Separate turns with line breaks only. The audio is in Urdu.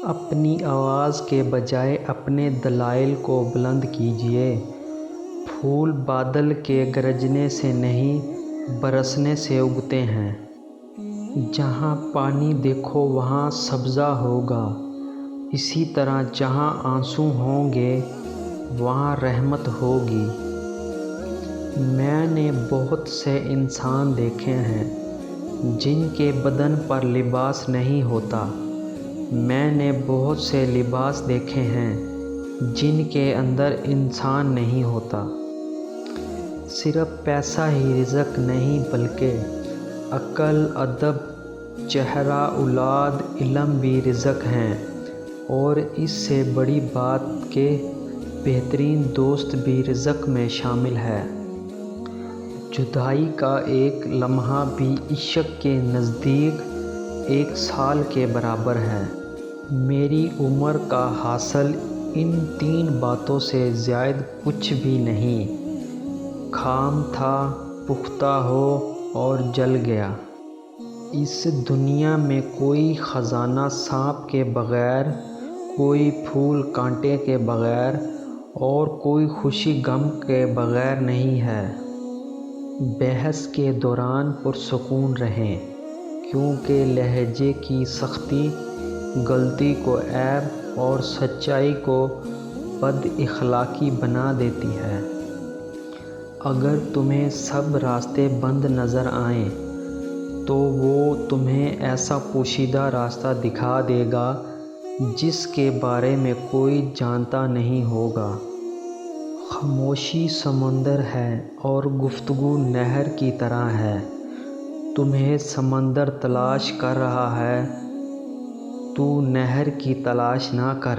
اپنی آواز کے بجائے اپنے دلائل کو بلند کیجیے۔ پھول بادل کے گرجنے سے نہیں برسنے سے اگتے ہیں۔ جہاں پانی دیکھو وہاں سبزہ ہوگا، اسی طرح جہاں آنسو ہوں گے وہاں رحمت ہوگی۔ میں نے بہت سے انسان دیکھے ہیں جن کے بدن پر لباس نہیں ہوتا۔ میں نے بہت سے لباس دیکھے ہیں جن کے اندر انسان نہیں ہوتا۔ صرف پیسہ ہی رزق نہیں بلکہ عقل، ادب، چہرہ، اولاد، علم بھی رزق ہیں، اور اس سے بڑی بات کہ بہترین دوست بھی رزق میں شامل ہے۔ جدائی کا ایک لمحہ بھی عشق کے نزدیک 1 سال کے برابر ہے۔ میری عمر کا حاصل ان 3 باتوں سے زائد کچھ بھی نہیں۔ خام تھا، پختہ ہو اور جل گیا۔ اس دنیا میں کوئی خزانہ سانپ کے بغیر، کوئی پھول کانٹے کے بغیر، اور کوئی خوشی غم کے بغیر نہیں ہے۔ بحث کے دوران پرسکون رہیں، کیونکہ لہجے کی سختی غلطی کو عیب اور سچائی کو بد اخلاقی بنا دیتی ہے۔ اگر تمہیں سب راستے بند نظر آئیں تو وہ تمہیں ایسا پوشیدہ راستہ دکھا دے گا جس کے بارے میں کوئی جانتا نہیں ہوگا۔ خاموشی سمندر ہے اور گفتگو نہر کی طرح ہے۔ تمہیں سمندر تلاش کر رہا ہے، تو نہر کی تلاش نہ کر۔